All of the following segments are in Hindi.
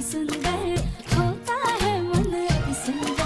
सुंदर होता है मन अति सुंदर।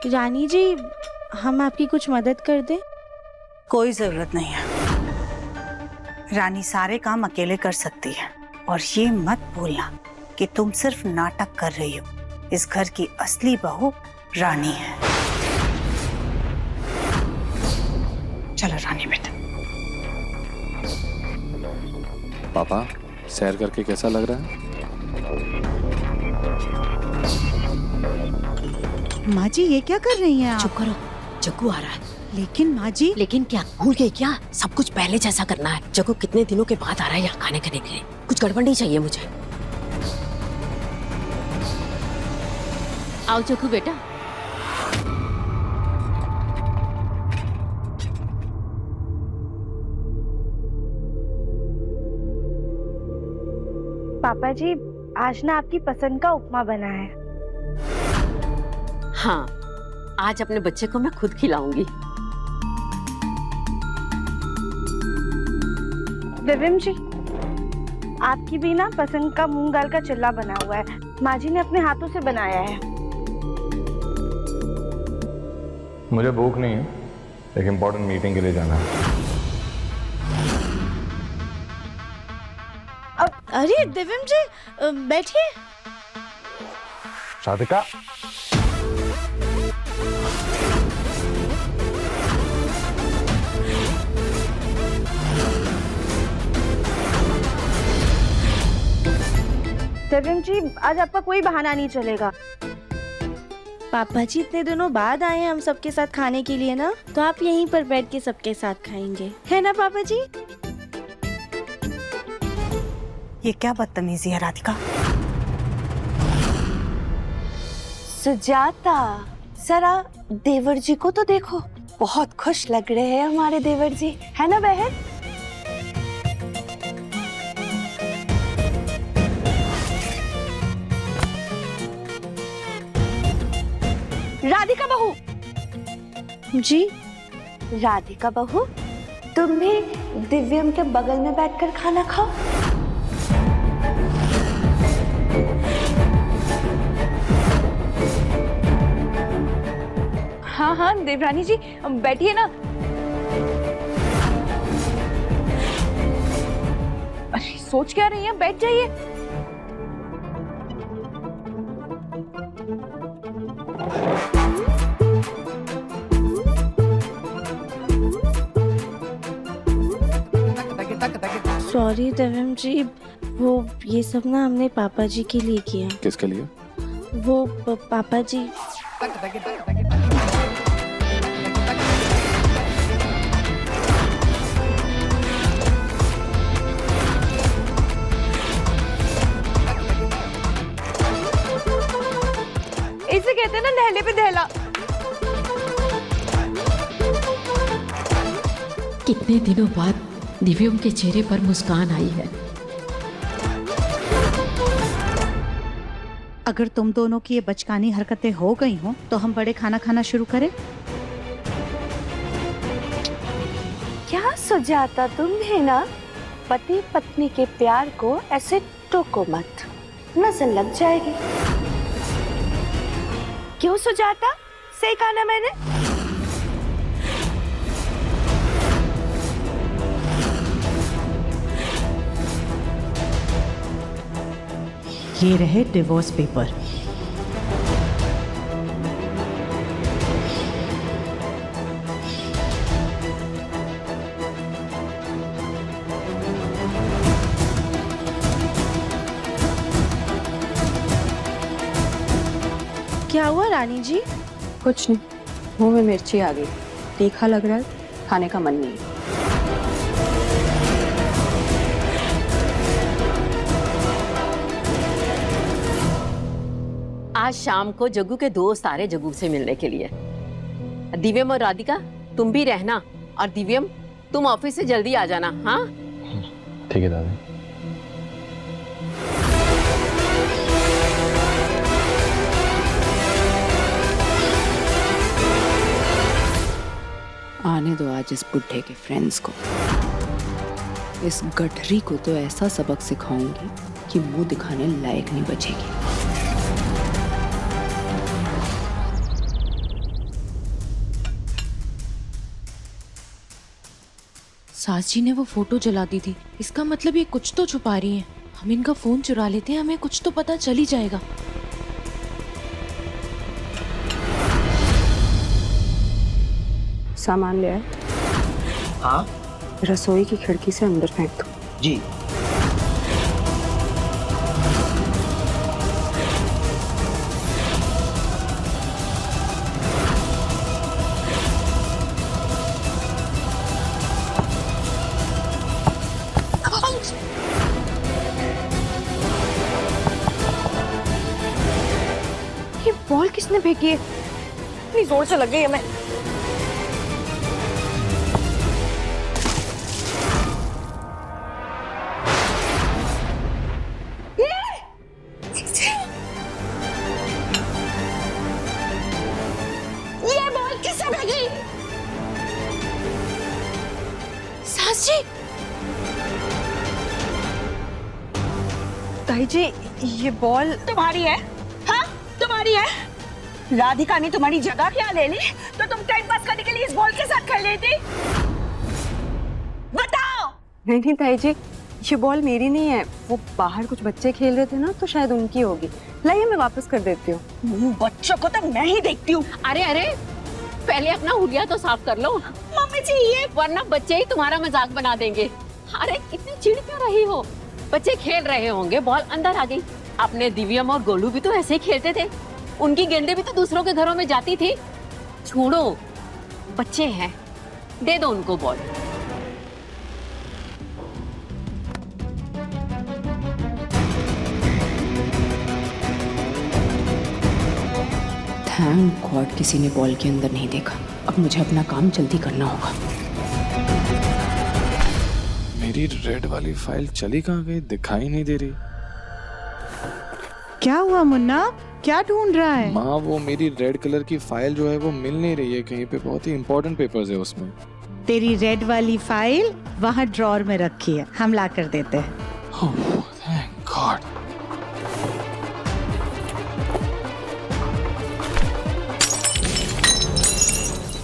रानी जी, हम आपकी कुछ मदद कर दें? कोई जरूरत नहीं है। रानी सारे काम अकेले कर सकती है। और ये मत भूलना कि तुम सिर्फ नाटक कर रही हो। इस घर की असली बहू रानी है। चलो रानी बेटा। पापा, सैर करके कैसा लग रहा है? माँ जी, ये क्या कर रही हैं आप? चुप करो, जग्गू आ रहा है। लेकिन माँ जी। लेकिन क्या भूल गई क्या? सब कुछ पहले जैसा करना है। जग्गू कितने दिनों के बाद आ रहा है यहाँ खाने खाने के लिए। कुछ गड़बड़ नहीं चाहिए मुझे। आओ जग्गू बेटा। पापा जी, आज ना आपकी पसंद का उपमा बना है। हाँ, आज अपने बच्चे को मैं खुद खिलाऊंगी। दिव्यम जी, आपकी भी ना पसंद का मूंग दाल का चिल्ला बना हुआ है। माँ जी ने अपने हाथों से बनाया है। मुझे भूख नहीं है, एक इम्पोर्टेंट मीटिंग के लिए जाना है। अरे दिव्यम जी, बैठिए। राधिका, दिव्यम जी, आज आपका कोई बहाना नहीं चलेगा। पापा जी इतने दिनों बाद आए हैं हम सबके साथ खाने के लिए ना, तो आप यहीं पर बैठ के सबके साथ खाएंगे, है ना पापा जी? ये क्या बदतमीजी है राधिका? सुजाता, जरा देवर जी को तो देखो, बहुत खुश लग रहे हैं हमारे देवर जी, है ना बहन? राधिका बहू जी। राधिका बहू, तुम भी दिव्यम के बगल में बैठकर खाना खाओ। हाँ हाँ देवरानी जी, बैठिए ना। अरे सोच क्या रही हैं, बैठ जाइए। सॉरी दिव्यम जी, वो ये सब ना हमने पापा जी के लिए किया। किसके लिए? वो पापा जी। इसे कहते हैं ना नहले पे दहला। कितने दिनों बाद दिव्यम के चेहरे पर मुस्कान आई है। अगर तुम दोनों की ये बचकानी हरकतें हो गई हों तो हम बड़े खाना खाना शुरू करें। क्या सुजाता, तुम है ना, पति पत्नी के प्यार को ऐसे टोको मत, नजर लग जाएगी। क्यों सुजाता, सही कहा ना मैंने? ये रहे डिवोर्स पेपर। क्या हुआ रानी जी? कुछ नहीं, मुंह में मिर्ची आ गई, तीखा लग रहा है, खाने का मन नहीं। आज शाम को जग्गू के दोस्त आ रहे जग्गू से मिलने के लिए। दिव्यम और राधिका तुम भी रहना, और दिव्यम तुम ऑफिस से जल्दी आ जाना। हाँ ठीक है दादी। आने दो आज इस बुढ़े के फ्रेंड्स को। इस गठरी को तो ऐसा सबक सिखाऊंगी कि मुंह दिखाने लायक नहीं बचेगी। सास जी ने वो फोटो जला दी थी, इसका मतलब ये कुछ तो छुपा रही हैं। हम इनका फोन चुरा लेते हैं, हमें कुछ तो पता चल ही जाएगा। सामान ले आए? हाँ रसोई की खिड़की से अंदर फेंक दो। जी। ये बॉल किसने फेंकी है? इतनी जोर से लग गई हमें। ये बॉल किसने फेंकी? सास जी, ताई जी, ये बॉल तुम्हारी है? हाँ तुम्हारी है? राधिका ने तुम्हारी जगह क्या ले ली तो तुम टाइम पास करने के लिए इस बॉल के साथ खेल रही थी? बताओ। नहीं ताई जी, ये बॉल मेरी नहीं है, वो बाहर कुछ बच्चे खेल रहे थे ना, तो शायद उनकी होगी। लाइए मैं वापस कर देती हूँ। बच्चों को तो मैं ही देखती हूँ। अरे अरे, पहले अपना हुलिया तो साफ कर लो मम्मी जी, ये वरना बच्चे ही तुम्हारा मजाक बना देंगे। अरे इतनी चिढ़ क्यों रही हो? बच्चे खेल रहे होंगे, बॉल अंदर आ गई। अपने दिव्यम और गोलू भी तो ऐसे ही खेलते थे, उनकी गेंदें भी तो दूसरों के घरों में जाती थी। छोड़ो, बच्चे हैं, दे दो उनको बॉल। थैंक गॉड किसी ने बॉल के अंदर नहीं देखा। अब मुझे अपना काम जल्दी करना होगा। मेरी रेड वाली फाइल चली कहाँ गई? दिखाई नहीं दे रही। क्या हुआ मुन्ना, क्या ढूंढ रहा है? माँ, वो मेरी रेड कलर की फाइल जो है वो मिल नहीं रही है कहीं पे। बहुत ही इंपॉर्टेंट पेपर्स है उसमें। तेरी रेड वाली फाइल वहाँ ड्रॉर में रखी है, हम ला कर देते हैं। Thank God.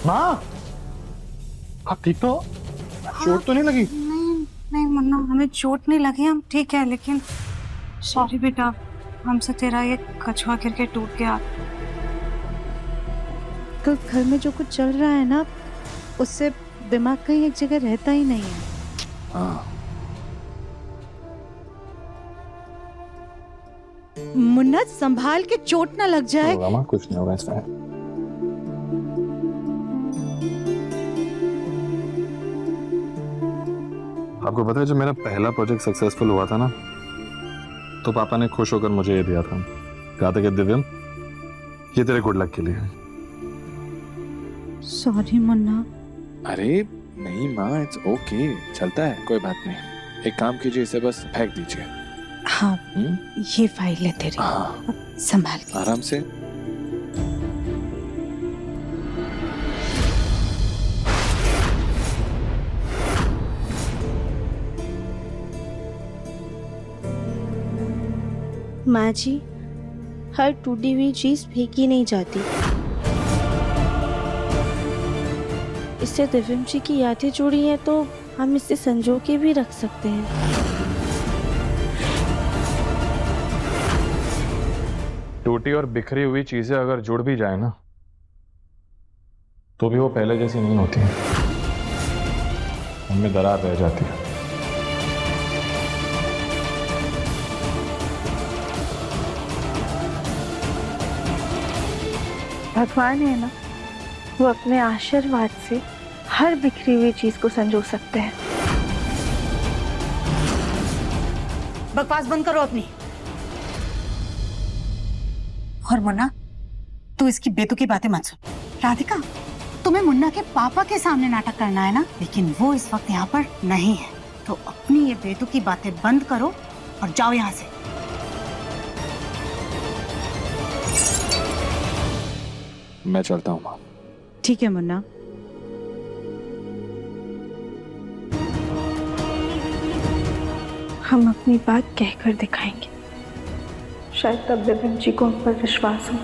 माँ, आप ठीक तो? चोट तो नहीं लगी? नहीं मुन्ना, हमें चोट नहीं लगी, हम ठीक है। लेकिन सॉरी बेटा, हमसे तेरा ये कछुआ गिर के टूट गया। कल घर में जो कुछ चल रहा है ना, उससे दिमाग कहीं एक जगह रहता ही नहीं है। हाँ। मुन्ना संभाल के, चोट ना लग जाए। होगा माँ, कुछ नहीं होगा इसमें। आपको पता है जब मेरा पहला प्रोजेक्ट सक्सेसफुल हुआ था ना, तो पापा ने खुश होकर मुझे ये दिया था। कहा था कि दिव्यम, ये तेरे गुड लक के लिए है। सॉरी मुन्ना। अरे नहीं माँ, इट्स ओके, चलता है, कोई बात नहीं। एक काम कीजिए, इसे बस फेंक दीजिए। हाँ, ये फाइल है तेरी, हाँ, संभाल के। आराम से। माँ जी, हर टूटी हुई चीज फेंकी नहीं जाती। इससे दिव्यम जी की यादें जुड़ी हैं, तो हम इसे संजो के भी रख सकते हैं। टूटी और बिखरी हुई चीजें अगर जुड़ भी जाए ना, तो भी वो पहले जैसी नहीं होती है, उनमें दरार रह जाती है। भगवान है ना, वो अपने आशीर्वाद से हर बिखरी हुई चीज को संजो सकते हैं। बकवास बंद करो अपनी। और मुन्ना, तू इसकी बेतुकी बातें मत सुन। राधिका, तुम्हें मुन्ना के पापा के सामने नाटक करना है ना, लेकिन वो इस वक्त यहाँ पर नहीं है, तो अपनी ये बेतुकी बातें बंद करो और जाओ यहाँ से। मैं चलता हूँ माँ। ठीक है मुन्ना। हम अपनी बात कहकर दिखाएंगे, शायद तब दिव्यम जी को उन पर विश्वास हो।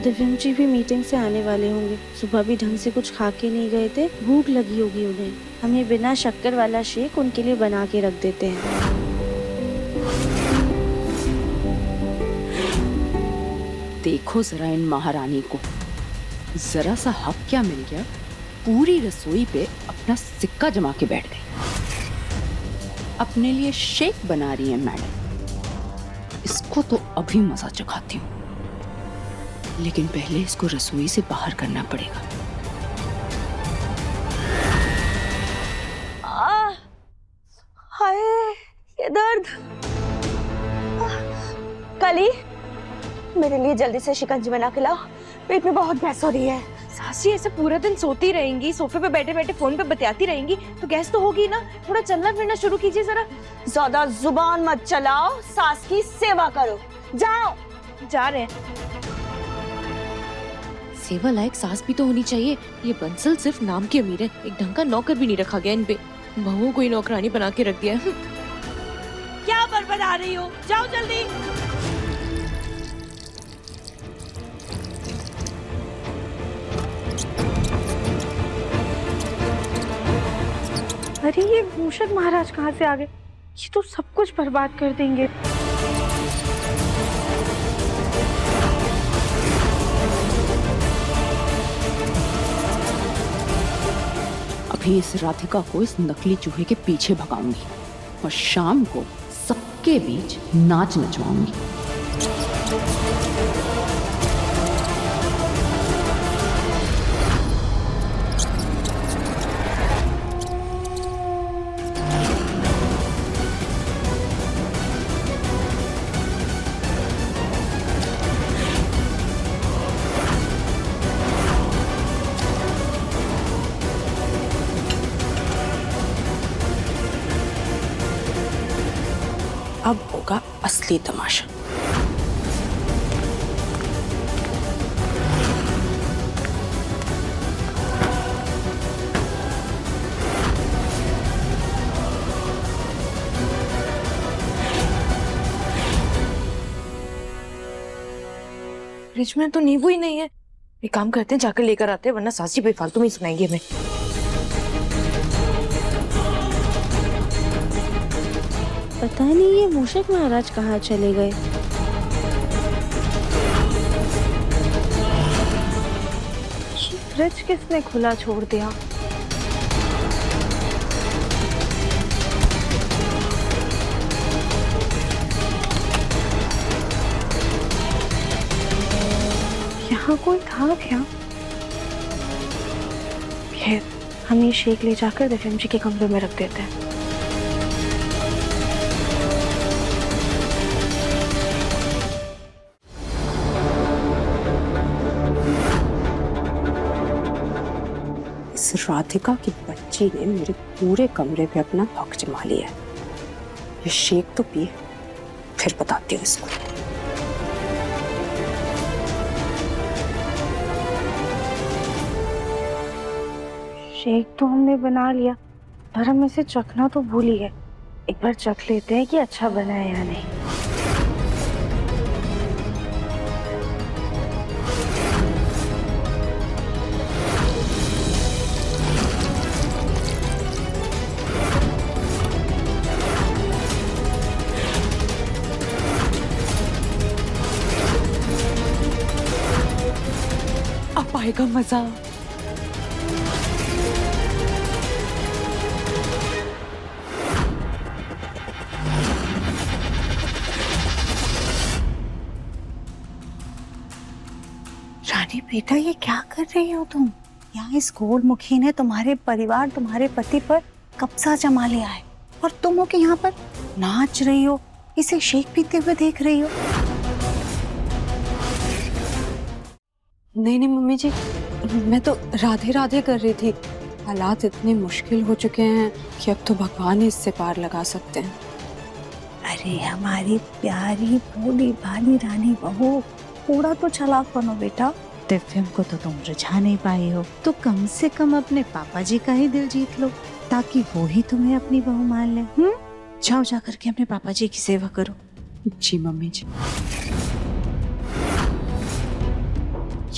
दिव्यम जी भी मीटिंग से आने वाले होंगे। सुबह भी ढंग से कुछ खा के नहीं गए थे, भूख लगी होगी उन्हें। हम ये बिना शक्कर वाला शेक उनके लिए बना के रख देते हैं। देखो जरा इन महारानी को, जरा सा हक क्या मिल गया, पूरी रसोई पे अपना सिक्का जमा के बैठ गई। अपने लिए शेक बना रही है मैडम। इसको तो अभी मजा चखाती हूँ, लेकिन पहले इसको रसोई से बाहर करना पड़ेगा। हाय, ये दर्द। कली, मेरे लिए जल्दी से शिकंजी बना के लाओ, पेट में बहुत गैस हो रही है। सासी ऐसे पूरा दिन सोती रहेंगी, सोफे पे बैठे बैठे फोन पे बतियाती रहेंगी तो गैस तो होगी ना। थोड़ा चलना फिरना शुरू कीजिए जरा। ज्यादा जुबान मत चलाओ, सास की सेवा करो। जाओ। जा रहे हैं। सेवा लायक सास भी तो होनी चाहिए। ये बंसल सिर्फ नाम की अमीर है, एक ढंग का नौकर भी नहीं रखा गया इन पे। बहुओं को ही नौकरानी बना के रख दिया। क्या बड़बड़ा रही हो, जाओ जल्दी। अरे ये मूषक महाराज कहाँ से आ गए? ये तो सब कुछ बर्बाद कर देंगे। अभी इस राधिका को इस नकली चूहे के पीछे भगाऊंगी और शाम को सबके बीच नाच नचवाऊंगी। अब होगा असली तमाशा। फ्रिज में तो नींबू ही नहीं है। एक काम करते हैं, जाकर लेकर आते हैं, वरना सासी बेफालतू में ही सुनाएंगे हमें। पता नहीं ये मूषक महाराज कहाँ चले गए। ये फ्रिज किसने खुला छोड़ दिया? यहाँ कोई था क्या? खैर, हम ये शेक ले जाकर दिव्यम जी के कमरे में रख देते हैं। इस राधिका की बच्ची ने मेरे पूरे कमरे पे अपना हक जमा लिया है। ये शेक तो पिए, फिर बताती हूँ इसको। शेक तो हमने बना लिया, पर हम इसे चखना तो भूल ही गए। एक बार चख लेते हैं कि अच्छा बना है या नहीं। अब आएगा मजा। अरे बेटा ये क्या कर रही हो तुम? यहाँ इस गोल मुखी ने तुम्हारे परिवार, तुम्हारे पति पर कब्जा जमा लिया है और तुम हो कि यहाँ पर नाच रही हो, इसे शेक पीते हुए देख रही हो। नहीं नहीं मम्मी जी, मैं तो राधे राधे कर रही थी। हालात इतने मुश्किल हो चुके हैं कि अब तो भगवान ही इससे पार लगा सकते हैं। अरे हमारी प्यारी भोली भाली रानी बहू, थोड़ा तो चालाक बनो बेटा। दिव्यम को तो तुम रिझा नहीं पाई हो, तो कम से कम अपने पापा जी का ही दिल जीत लो, ताकि वो ही तुम्हें अपनी बहू मान ले। जाओ जा करके अपने पापा जी की सेवा करो। जी मम्मी जी।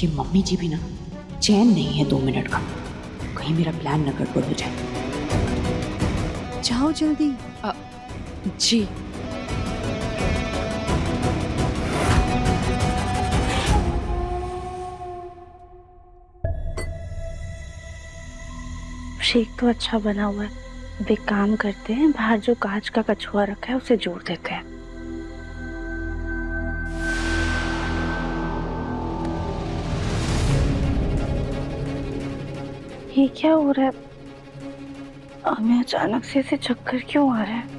ये मम्मी जी भी ना चैन नहीं है 2 मिनट का, कहीं मेरा प्लान न गड़बड़ हो जाए। जाओ जल्दी। जी। शेक तो अच्छा बना हुआ है। अब एक काम करते हैं, बाहर जो कांच का कछुआ रखा है उसे जोड़ देते हैं। ये क्या हो रहा है? हमें अचानक से ऐसे चक्कर क्यों आ रहे हैं?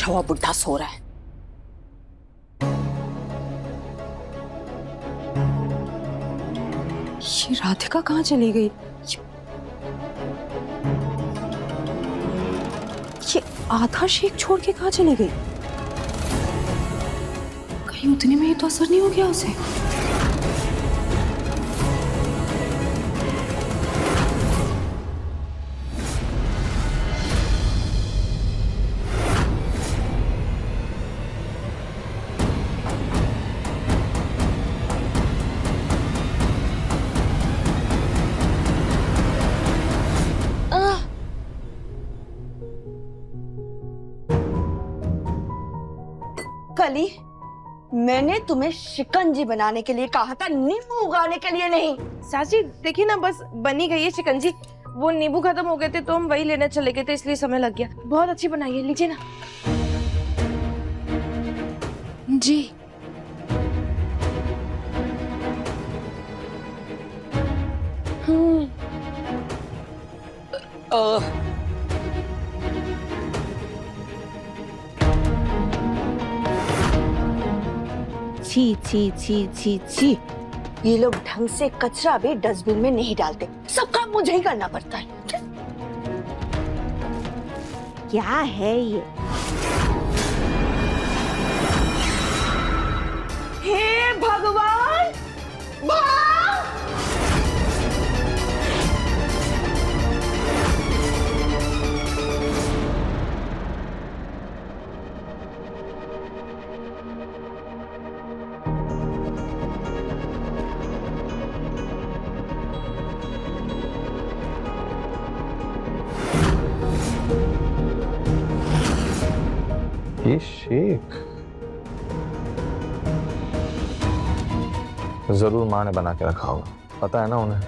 हुआ बुढ़ा सो रहा है। ये राधिका कहाँ चली गई? ये आधा शेक छोड़ के कहाँ चली गई? कहीं उतने में ही तो असर नहीं हो गया उसे। कली, मैंने तुम्हें शिकंजी बनाने के लिए कहा था, नींबू उगाने के लिए नहीं। साची देखिए ना, बस बनी गई है शिकंजी। वो नींबू खत्म हो गए थे तो हम वही लेने चले गए थे, इसलिए समय लग गया। बहुत अच्छी बनाई है, लीजिए ना। जी छी छी छी छी छी। ये लोग ढंग से कचरा भी डस्टबिन में नहीं डालते, सब काम मुझे ही करना पड़ता है। क्या है ये? हे भगवान, ये शेक जरूर माँ ने बना के रखा होगा। पता है ना उन्हें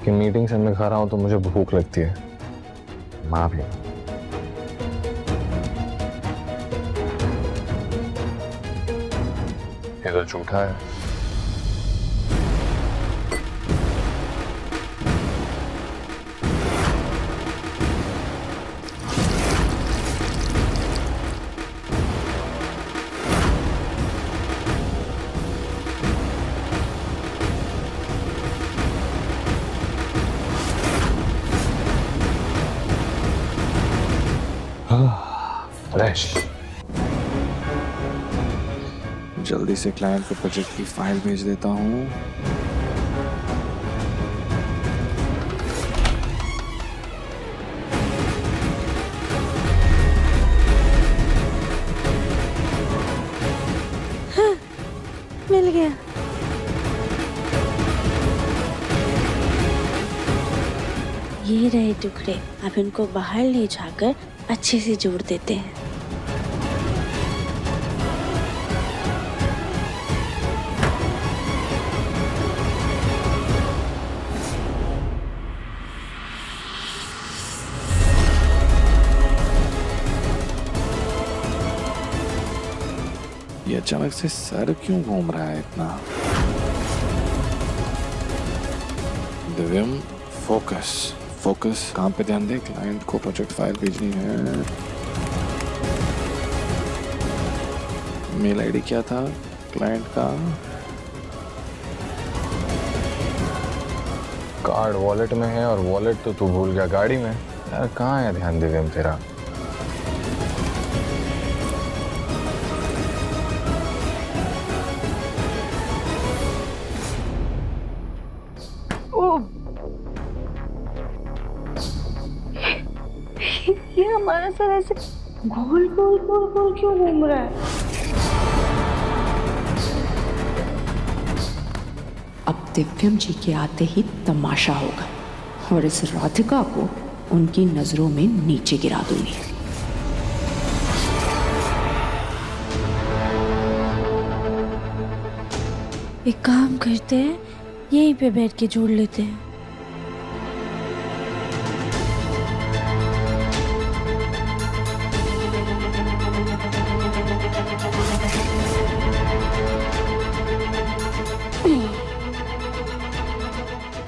कि मीटिंग से मैं घर आऊं तो मुझे भूख लगती है। माँ भी। ये तो झूठा है। फ्रेश। जल्दी से क्लाइंट को प्रोजेक्ट की फाइल भेज देता हूँ। मिल गया। ये रहे टुकड़े, अब इनको बाहर ले जाकर अच्छे से जोड़ देते हैं। ये अचानक से सर क्यों घूम रहा है इतना? दिव्यम, फोकस फोकस, काम पे ध्यान दे। क्लाइंट को प्रोजेक्ट फाइल भेजनी है। मेल आईडी क्या था क्लाइंट का? कार्ड वॉलेट में है और वॉलेट तो तू भूल गया गाड़ी में। यार कहाँ है ध्यान दिव्यम तेरा? ये हमारा सर ऐसे गोल गोल गोल गोल क्यों घूम रहा है? अब दिव्यम जी के आते ही तमाशा होगा और इस राधिका को उनकी नजरों में नीचे गिरा दूंगी। एक काम करते हैं, यहीं पे बैठ के जोड़ लेते हैं।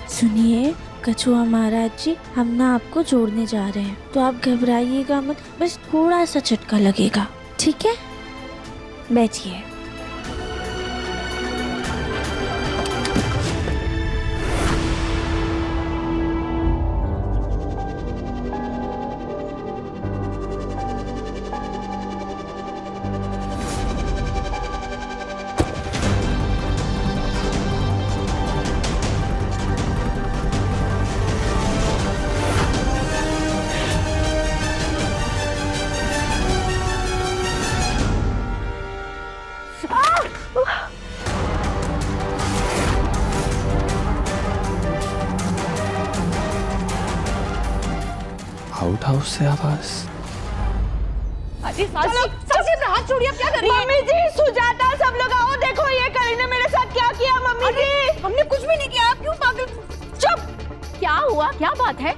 सुनिए कछुआ महाराज जी, हम ना आपको जोड़ने जा रहे हैं, तो आप घबराइएगा मत, बस थोड़ा सा झटका लगेगा, ठीक है? बैठिए। आउट हाउस से आवाज। हाथ छोड़िए, क्या कर रही है? मम्मी जी, सुजाता, सब लोग आओ, देखो ये कली ने मेरे साथ क्या किया। मम्मी जी, हमने कुछ भी नहीं किया, आप क्यों पागल? चुप। क्या हुआ, क्या बात है?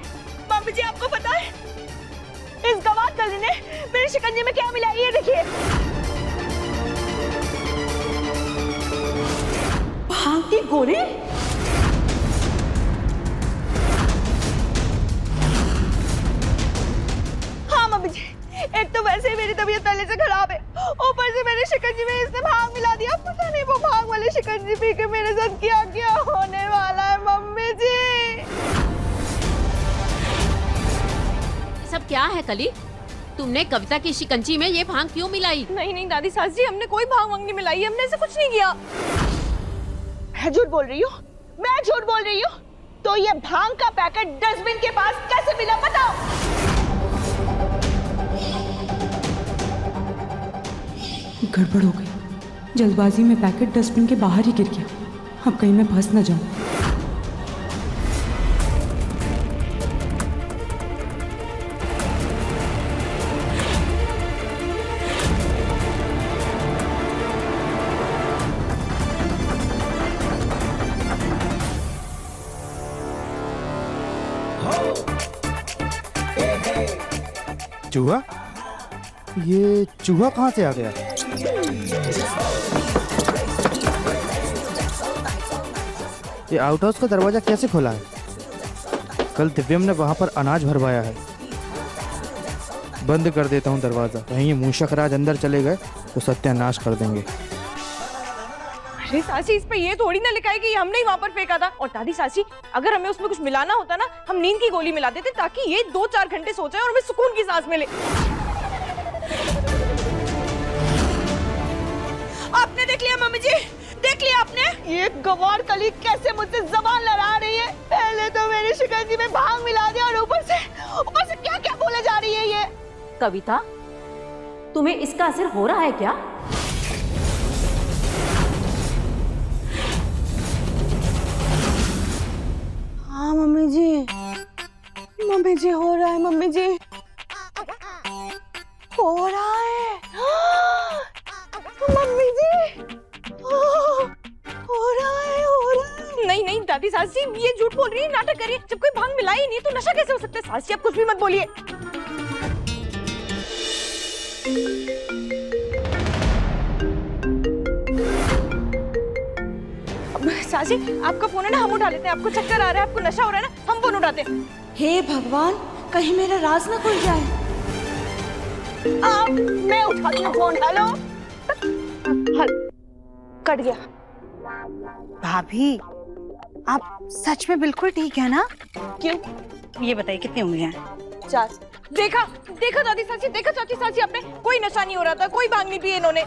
मम्मी जी, आपको पता है इस गवार कली ने मेरे शिकंजे में क्या मिला? ये देखिए, भांग की गोली। हाँ मम्मी जी, एक तो वैसे ही मेरी तबीयत पहले से खराब है, ऊपर से मेरे शिकंजी में इसने भांग मिला दिया। पता नहीं वो भांग वाले शिकंजी पी के मेरे साथ क्या क्या होने वाला है। मम्मी जी, सब क्या है कली? तुमने कविता की शिकंजी में ये भांग क्यों मिलाई? नहीं नहीं दादी सास जी, हमने कोई भांग वांग नहीं मिलाई, हमने ऐसा कुछ नहीं किया। मैं झूठ बोल रही हूँ, मैं झूठ बोल रही हूँ। तो ये भांग का पैकेट डस्टबिन के पास कैसे मिला, बताओ? गड़बड़ हो गई, जल्दबाजी में पैकेट डस्टबिन के बाहर ही गिर गया। अब कहीं मैं फंस न जाऊं। चूहा? ये चूहा कहाँ से आ गया? ये आउट हाउस का दरवाजा कैसे खोला है? कल दिव्यम ने वहां पर अनाज भरवाया है। बंद कर देता हूँ दरवाजा, कहीं ये मूषक राज अंदर चले गए तो सत्यानाश कर देंगे। अरे सासी, इस पे ये थोड़ी ना लिखा है कि हमने ही वहाँ पर फेंका था। और दादी सासी, अगर हमें उसमें कुछ मिलाना होता ना, हम नींद की गोली मिला देते ताकि ये 2-4 घंटे सो जाए और हमें सुकून की सांस मिले। आपने देख लिया मम्मी जी, देख लिया आपने? ये गवार कली कैसे मुझसे जबान लड़ा रही है। पहले तो मेरी शिकंजी में भांग मिला दिया और ऊपर से क्या क्या बोले जा रही है ये। कविता, तुम्हें इसका असर हो रहा है क्या? हाँ मम्मी जी हो रहा है, मम्मी जी हो रहा है। मम्मी जी हो रहा है। नहीं दादी सास जी, ये झूठ बोल रही है, नाटक कर रही है। जब कोई भांग मिला ही नहीं तो नशा कैसे हो सकता है? सास जी आप कुछ भी मत बोलिए। सास जी आपका फोन है ना, हम उठा लेते हैं। आपको चक्कर आ रहा है, आपको नशा हो रहा है ना, हम फोन उठाते हैं। हे भगवान, कहीं मेरा राज ना खुल जाए। मैं उठाती हूँ फोन। हेलो, कट गया। भाभी, आप सच में बिल्कुल ठीक है ना? क्यों? ये बताइए कितनी उंगलियां हैं? 4। देखा दादी सासी, देखा चाची सासी, आपने कोई नशा नहीं हो रहा था, कोई भांग नहीं पी इन्होंने।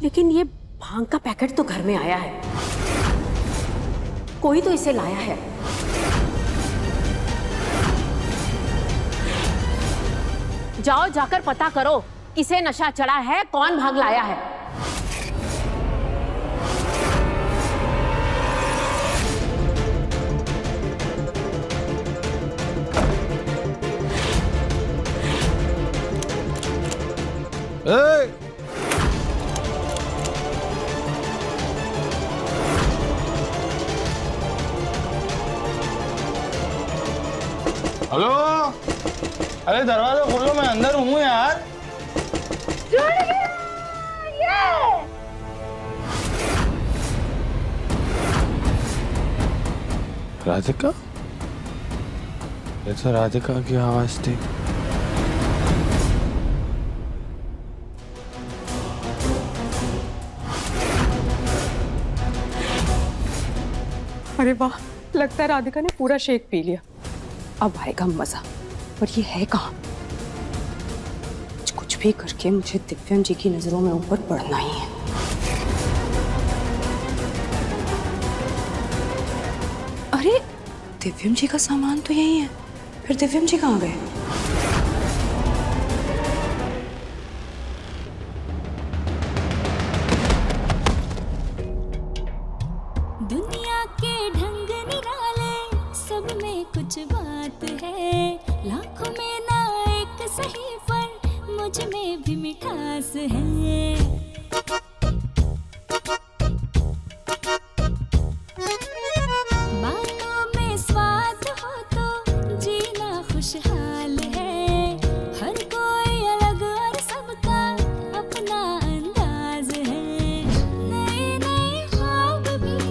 लेकिन ये भांग का पैकेट तो घर में आया है, कोई तो इसे लाया है। जाओ जाकर पता करो किसे नशा चढ़ा है, कौन भांग लाया है। हेलो, अरे दरवाजा खोलो, मैं अंदर हूँ यार। राधिका? ऐसा राधिका की आवाज थी। अरे वाह, लगता है राधिका ने पूरा शेक पी लिया। अब आएगा मजा। और ये है कहाँ? कुछ भी करके मुझे दिव्यम जी की नजरों में ऊपर पड़ना ही है। अरे दिव्यम जी का सामान तो यही है, फिर दिव्यम जी कहाँ गए? दुनिया के ढंग निराले, सब में कुछ बात है। लाखों में ना एक सही, पर मुझ में भी मिठास है। बातों में स्वाद हो तो जीना खुशहाल है। हर कोई अलग और सबका अपना अंदाज है। नए नए ख्वाब भी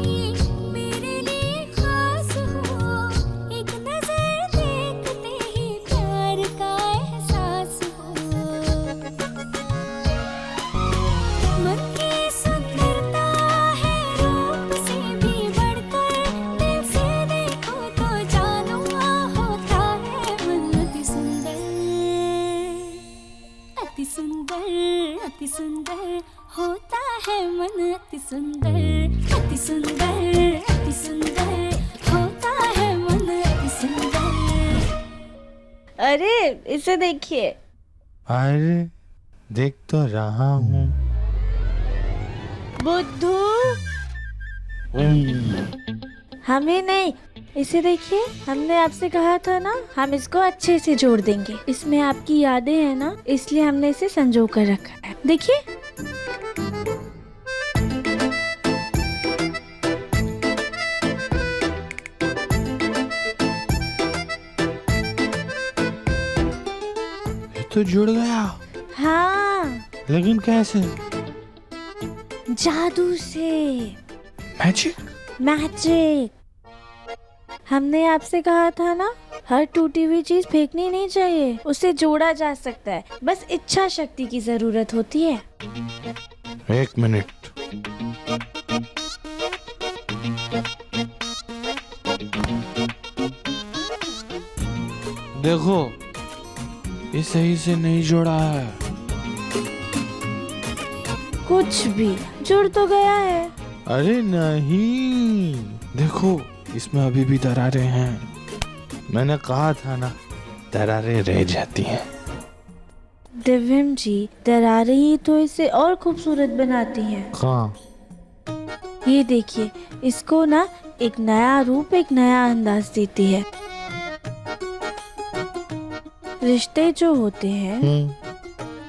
मेरे लिए खास हो। एक नजर देखते ही प्यार का एहसास हो। मन की सुंदरता है रूप से भी बढ़कर। दिल से देखो तो जानो होता है मन अति सुंदर। अति सुंदर, अति सुंदर होता है मन अति सुंदर। अति सुंदर, अति सुंदर होता है मन अति सुंदर। अरे इसे देखिए। अरे देख तो रहा हूँ। बुद्धू, हमें नहीं, इसे देखिए। हमने आपसे कहा था ना, हम इसको अच्छे से जोड़ देंगे। इसमें आपकी यादें हैं ना, इसलिए हमने इसे संजो कर रखा है। देखिए। ये तो जुड़ गया, हाँ, लेकिन कैसे? जादू से। मैजिक? मैजिक। हमने आपसे कहा था ना, हर टूटी हुई चीज फेंकनी नहीं चाहिए, उसे जोड़ा जा सकता है। बस इच्छा शक्ति की जरूरत होती है। 1 मिनट। देखो, ये सही से नहीं जोड़ा है। कुछ भी जुड़ तो गया है। अरे नहीं, देखो इसमें अभी भी दरारें हैं। मैंने कहा था ना, दरारें रह जाती हैं। दिव्यम जी, दरारें ही तो इसे और खूबसूरत बनाती हैं। कहाँ? ये देखिए, इसको ना एक नया रूप, एक नया अंदाज देती है। रिश्ते जो होते हैं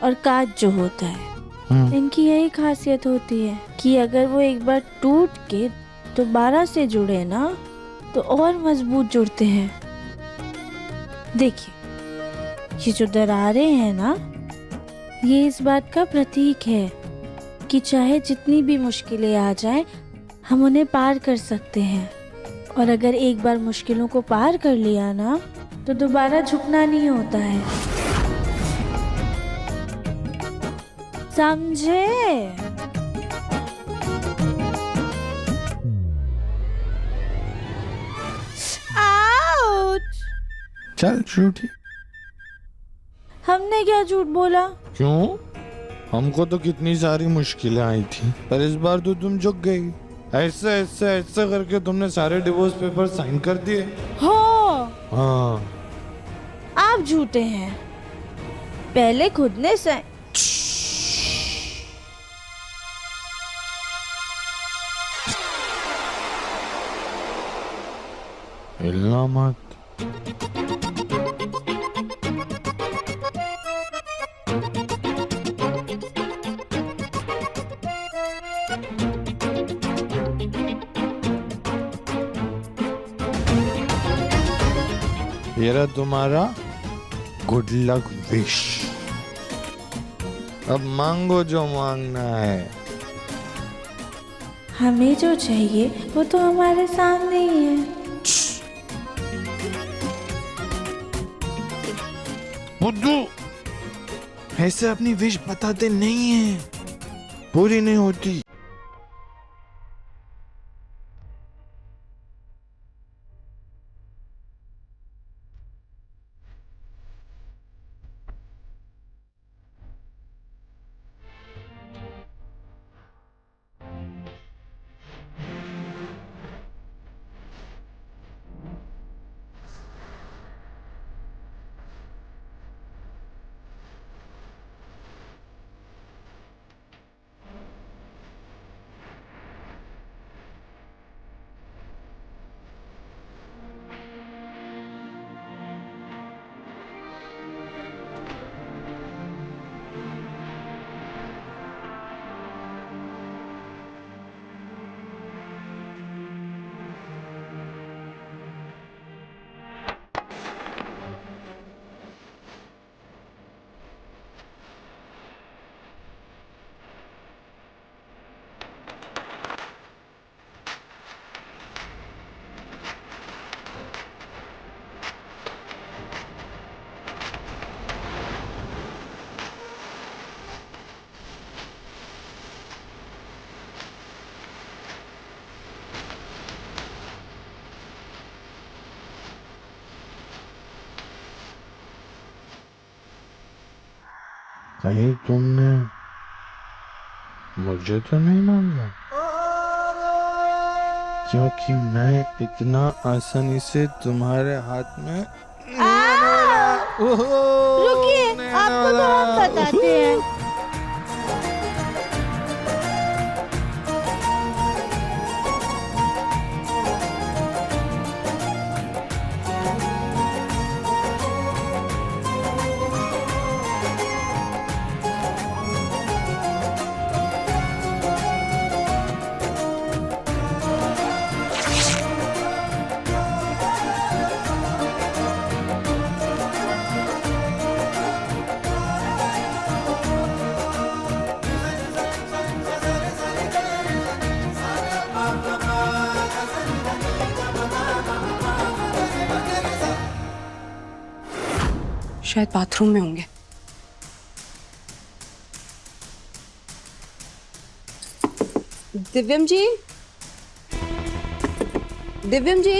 और काज जो होता है, इनकी यही खासियत होती है कि अगर वो एक बार टूट के दोबारा से जुड़े ना तो और मजबूत जुड़ते हैं। देखिए, ये जो दरारें हैं ना, ये इस बात का प्रतीक है कि चाहे जितनी भी मुश्किलें आ जाएं, हम उन्हें पार कर सकते हैं। और अगर एक बार मुश्किलों को पार कर लिया ना तो दोबारा झुकना नहीं होता है। समझे? आउच! चल झूठी। हमने क्या झूठ बोला? क्यों? हमको तो कितनी सारी मुश्किलें आई थी, पर इस बार तो तुम झुक गई। ऐसे ऐसे ऐसे करके तुमने सारे डिवोर्स पेपर साइन कर दिए। हो, हाँ। आप झूठे हैं। पहले खुद ने साइन। हिलना मत। ये रहा तुम्हारा गुड लक विश। अब मांगो जो मांगना है। हमें जो चाहिए वो तो हमारे सामने ही है। बुद्धू, ऐसे अपनी विश बताते नहीं है, पूरी नहीं होती। कहीं तुमने मुझे तो नहीं मांगा? क्योंकि मैं इतना आसानी से तुम्हारे हाथ में रुकिए, आपको तो हम बताते हैं। शायद बाथरूम में होंगे। दिव्यम जी, दिव्यम जी।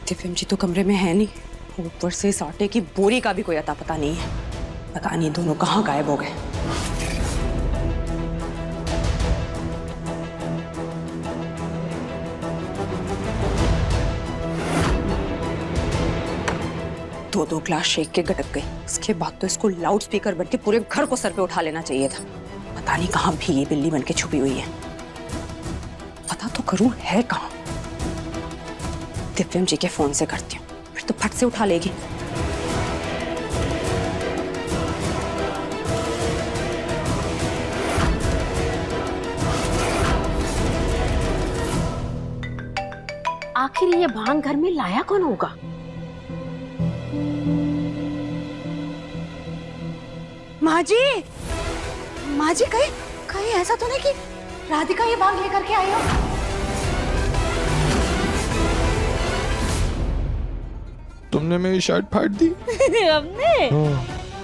दिव्यम जी तो कमरे में है नहीं, ऊपर से इस आटे की बोरी का भी कोई अता पता नहीं है। पता नहीं दोनों कहाँ गायब हो गए। दो दो ग्लास शेक के गटक गई। उसके बाद तो इसको लाउड स्पीकर बन के पूरे घर को सर पे उठा लेना चाहिए था। पता नहीं कहाँ भीगी बिल्ली बन के छुपी हुई है। पता तो करूं है कहाँ। दिव्यम जी के फोन से करती हूँ, फिर तो फट से उठा लेगी। आखिर ये भांग घर में लाया कौन होगा? माँ जी कहीं कहीं ऐसा तो नहीं कि राधिका ये भांग लेकर के आई हो? तुमने मेरी शर्ट फाड़ दी।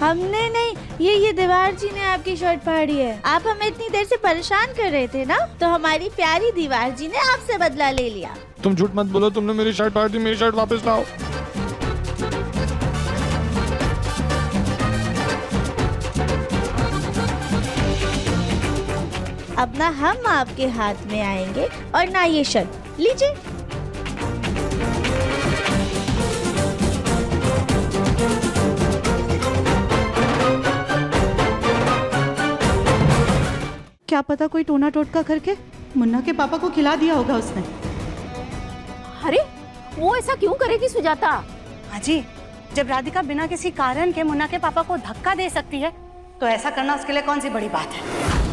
हमने नहीं, ये दीवार जी ने आपकी शर्ट फाड़ी है। आप हमें इतनी देर से परेशान कर रहे थे ना, तो हमारी प्यारी दीवार जी ने आपसे बदला ले लिया। तुम झूठ मत बोलो, तुमने मेरी शर्ट फाड़ दी। मेरी शर्ट वापस लाओ। अब ना हम आपके हाथ में आएंगे और ना ये शर्ट। लीजिए। क्या पता कोई टोना टोटका करके मुन्ना के पापा को खिला दिया होगा उसने। अरे वो ऐसा क्यों करेगी सुजाता? अजी, जब राधिका बिना किसी कारण के मुन्ना के पापा को धक्का दे सकती है, तो ऐसा करना उसके लिए कौन सी बड़ी बात है?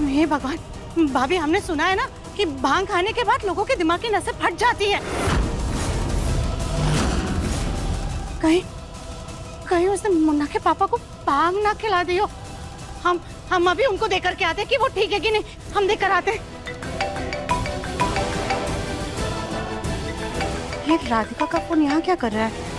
हे भगवान, भाभी हमने सुना है ना कि भांग खाने के बाद लोगों के दिमाग की नसें फट जाती है। कहीं उसने मुन्ना के पापा को भांग ना खिला दी हो। हम अभी उनको देकर के आते कि वो ठीक है कि नहीं। हम देकर आते। ये राधिका का फोन यहाँ क्या कर रहा है?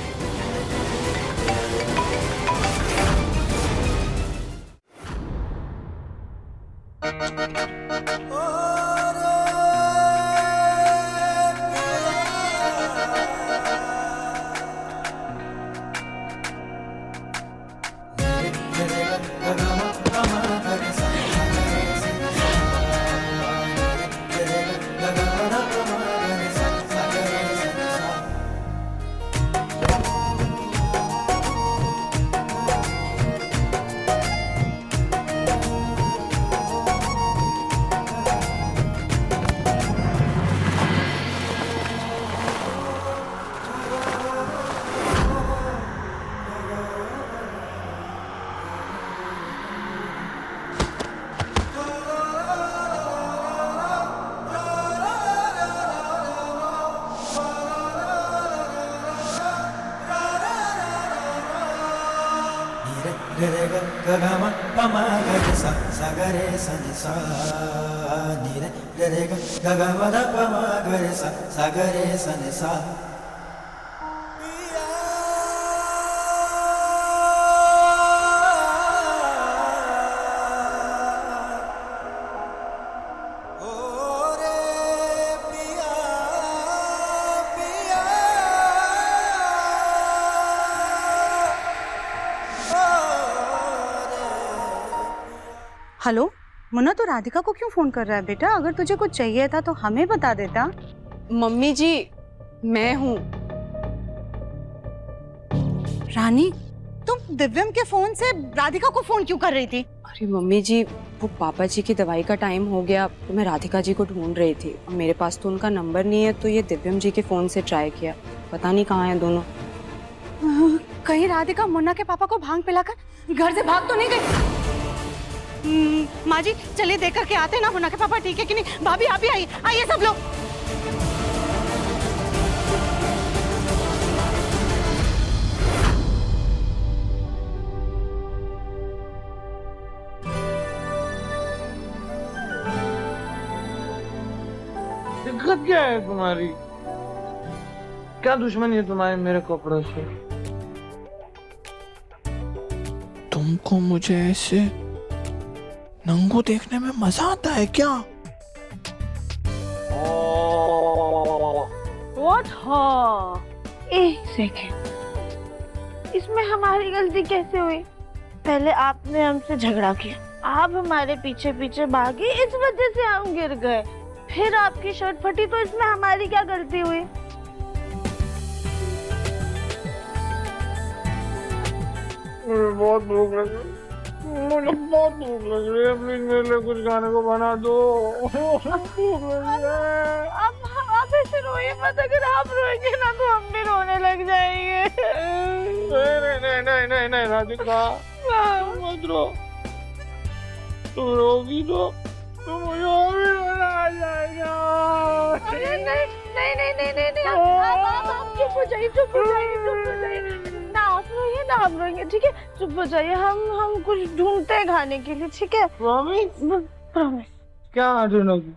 हेलो मुन्ना, तो राधिका को क्यों फोन कर रहा है बेटा? अगर तुझे कुछ चाहिए था तो हमें बता देता। मम्मी जी, मैं हूँ। रानी, तुम दिव्यम के फोन से राधिका को फोन क्यों कर रही थी? अरे मम्मी जी, वो पापा जी की दवाई का टाइम हो गया तो मैं राधिका जी को ढूंढ रही थी। मेरे पास तो उनका नंबर नहीं है, तो ये दिव्यम जी के फोन से ट्राई किया। पता नहीं कहाँ हैं दोनों। कहीं राधिका मुन्ना के पापा को भांग पिलाकर घर से भाग तो नहीं गई? माँ जी, चलिए देख करके आते हैं ना मुन्ना के पापा ठीक है कि नहीं। भाभी आप भी आइए, आइए सब लोग। दिक्कत क्या है तुम्हारी? क्या दुश्मनी है तुम्हारे मेरे कपड़ों से? तुमको मुझे ऐसे नंगू देखने में मजा आता है क्या? एक सेकेंड, इसमें हमारी गलती कैसे हुई? पहले आपने हमसे झगड़ा किया, आप हमारे पीछे पीछे भागे, इस वजह से हम गिर गए। फिर आपकी शर्ट फटी, तो इसमें हमारी क्या गलती हुई? मुझे बहुत भूख लग रही है, मुझे बहुत भूख लग रही है, प्लीज मेरे लिए कुछ खाने को बना दो। भूख लग रही है। आप ऐसे रोइए मत, अगर आप रोएंगे ना तो हम भी रोने लग जाएंगे। नहीं राधिका, तुम मत रो, तुम रोगी तो मुझे और भी रोना आ जाएगा। अरे नहीं, आप चुप हो जाइए, ना आप रोइए ना हम रोएंगे, ठीक है? चुप हो जाइए, हम कुछ ढूंढते हैं खाने के लिए, ठीक है? प्रॉमिस। क्या ढूंढोगी?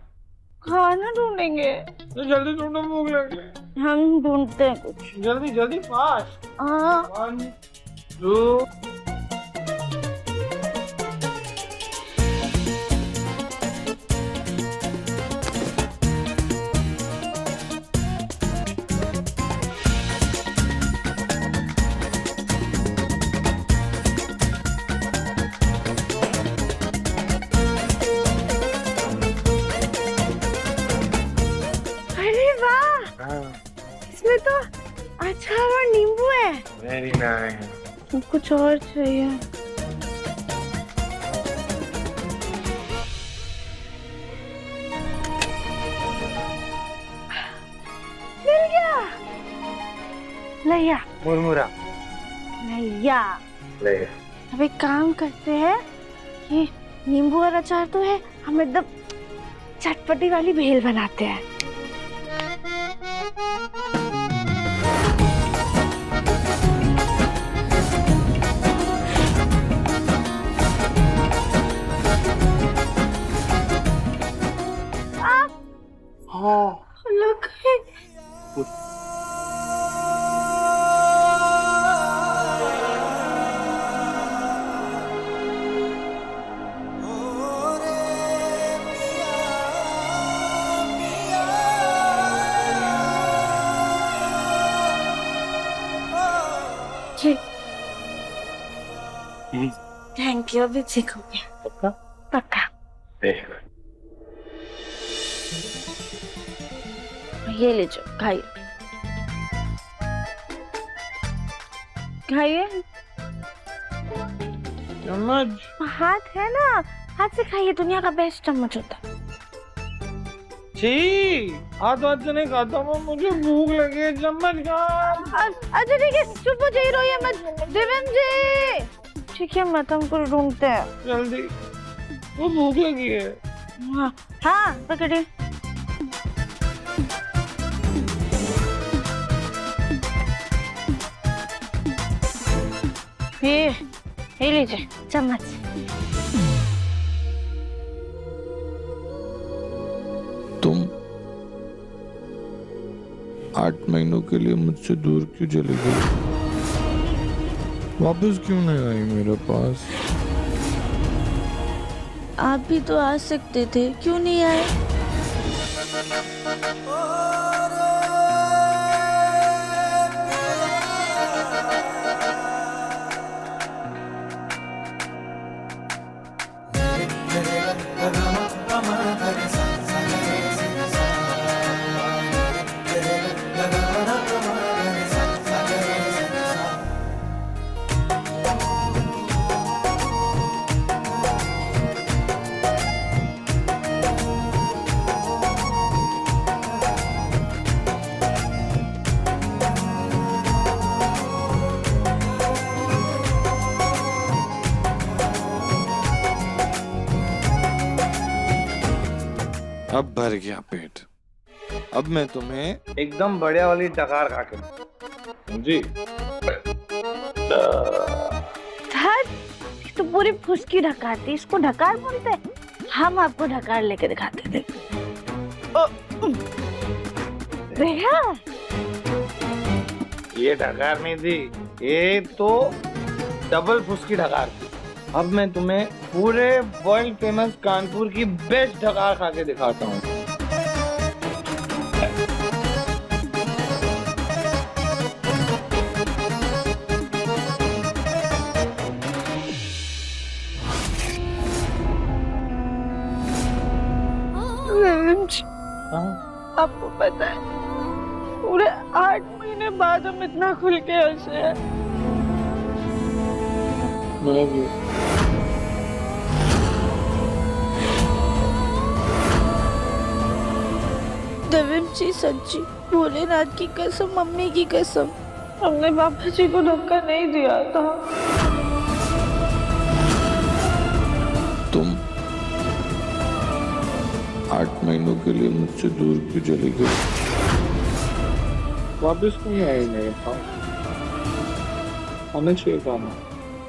खाना ढूंढेंगे। तो जल्दी ढूंढो, भूख लग रही है। हम ढूंढते हैं कुछ। जल्दी फास्ट। हाँ। 1 2 इसमें तो अचार और नींबू है। Very nice. कुछ और चाहिए। मिल गया। लैया। मुरमुरा। लैया। अब एक काम करते हैं, ये नींबू और अचार तो है, हम एकदम चटपटी वाली भेल बनाते हैं। थैंक यू, अभी ठीक हो गया। पक्का। ये लीजिए, खाइए। चम्मच। हाथ है ना, हाथ से खाइए, दुनिया का बेस्ट चम्मच होता है। हाथ से नहीं खाता मैं, मुझे भूख लगी है, चम्मच खा। अच्छा ठीक है, चुप हो जाइए, रोइए मत। दिव्यम जी, ठीक है, मत हमको ढूंढते हैं। जल्दी, वो भूख लगी है। हाँ पकड़िए। ये लीजिए चम्मच। तुम 8 महीनों के लिए मुझसे दूर क्यों चली गई? वापस क्यों नहीं आई मेरे पास? आप भी तो आ सकते थे, क्यों नहीं आए? अब भर गया पेट। अब मैं तुम्हें एकदम बढ़िया वाली डकार खा के समझी? तो पूरी फुसकी ढकारती, इसको ढकार बोलते हैं। हम आपको ढकार लेके दिखाते थे। देखा? ये ढकार नहीं थी, ये तो डबल फुसकी ढकार थी। अब मैं तुम्हें पूरे वर्ल्ड फेमस कानपुर की बेस्ट ढकार खा के दिखाता हूँ। आपको पता है पूरे 8 महीने बाद हम इतना खुल के हंसे हैं। मैं भी देवेन जी सच्ची, भोलेनाथ की कसम, मम्मी की कसम, हमने पापा जी को धक्का नहीं दिया था। तुम 8 महीनों के लिए मुझसे दूर क्यों चली गई? वापस क्यों आई नहीं था? आना चाहिए था ना।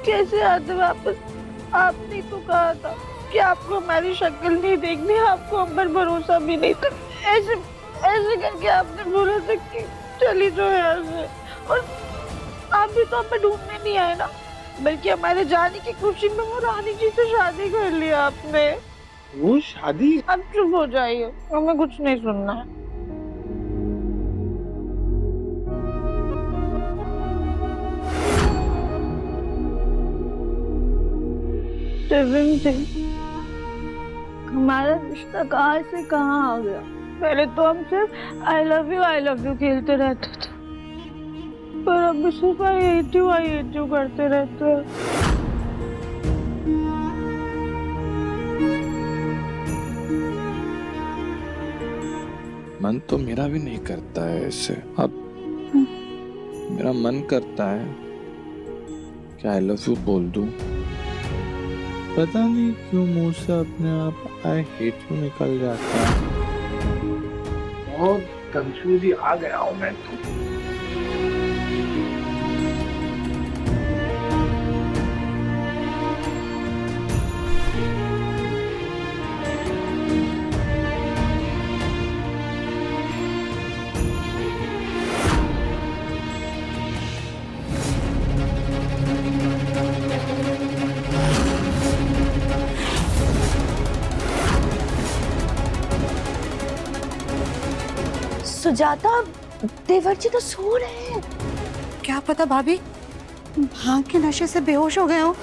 कैसे आते वापस? आपने तो कहा था कि आपको हमारी शक्ल नहीं देखनी, आपको हम पर भरोसा भी नहीं था। ऐसे ऐसे करके आपने बोला था कि चली जाओ यहाँ से, और आप भी तो हमें ढूंढने नहीं आए ना, बल्कि हमारे जाने की खुशी में वो रानी जी से शादी कर लिया आपने। वो शादी? अब चुप हो जाइए, हमें कुछ नहीं सुनना है। देवेन जी, हमारा रिश्ता कहाँ से कहाँ आ गया? पहले तो हम सिर्फ आई लव यू खेलते रहते थे, पर अब सिर्फ आई हेट यू करते रहते हैं। मन तो मेरा भी नहीं करता है ऐसे। अब मेरा मन करता है कि आई लव यू बोल दूं। पता नहीं क्यों मुंह से अपने आप आई हेट यू निकल जाता है। बहुत कंफ्यूज आ गया हूं मैं तो। सुजाता, देवर जी तो सो रहे हैं। क्या पता भाभी, भांग के नशे से बेहोश हो गए हो।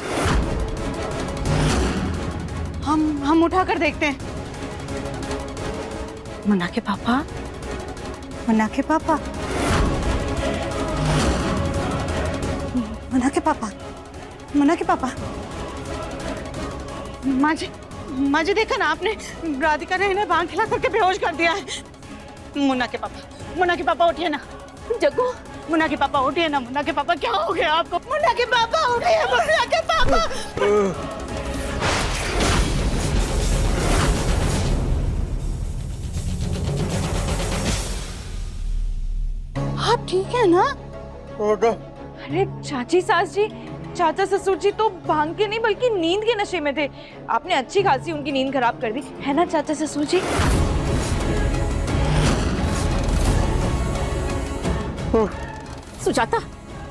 हम उठा कर देखते हैं। मुन्ना के पापा, मुन्ना के पापा, मुन्ना के पापा, मुन्ना के पापा। माँ जी देखा ना आपने, राधिका ने इन्हें भांग खिला करके बेहोश कर दिया है। मुन्ना के पापा उठिए ना। जग्गू, मुन्ना के पापा उठिए ना। मुन्ना के पापा, क्या हो गया आपको? मुन्ना के पापा उठिए, मुन्ना के पापा। आप ठीक है ना? अरे चाची सास जी, चाचा ससुर जी तो भांग के नहीं बल्कि नींद के नशे में थे। आपने अच्छी खासी उनकी नींद खराब कर दी है ना चाचा ससुर जी? सुजाता,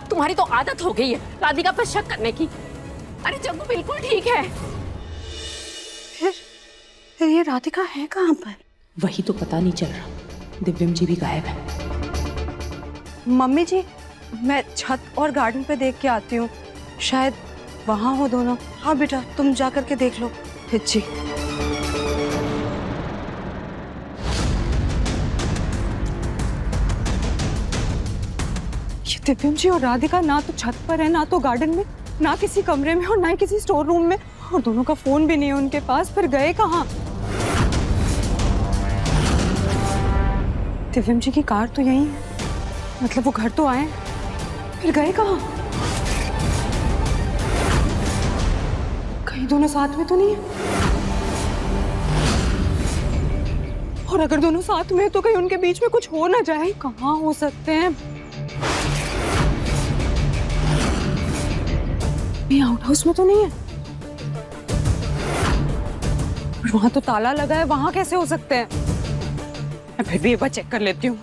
तुम्हारी तो आदत हो गई है राधिका पर शक करने की। अरे जग्गू बिल्कुल ठीक है। फिर ये राधिका है कहाँ पर? वही तो पता नहीं चल रहा। दिव्यम जी भी गायब है। मम्मी जी, मैं छत और गार्डन पे देख के आती हूँ, शायद वहाँ हो दोनों। हाँ बेटा, तुम जा करके देख लो। जी। ये दिव्यम जी और राधिका ना तो छत पर है, ना तो गार्डन में, ना किसी कमरे में और ना ही किसी स्टोर रूम में, और दोनों का फोन भी नहीं है उनके पास। फिर गए कहाँ? दिव्यम जी की कार तो यही है, मतलब वो घर तो आए, फिर गए कहाँ? कहीं दोनों साथ में तो नहीं है? और अगर दोनों साथ में है तो कहीं उनके बीच में कुछ हो ना जाए। कहाँ हो सकते हैं? ये आउट हाउस में तो नहीं है, वहां तो ताला लगा है, वहां कैसे हो सकते हैं? मैं फिर भी एक बार चेक कर लेती हूँ।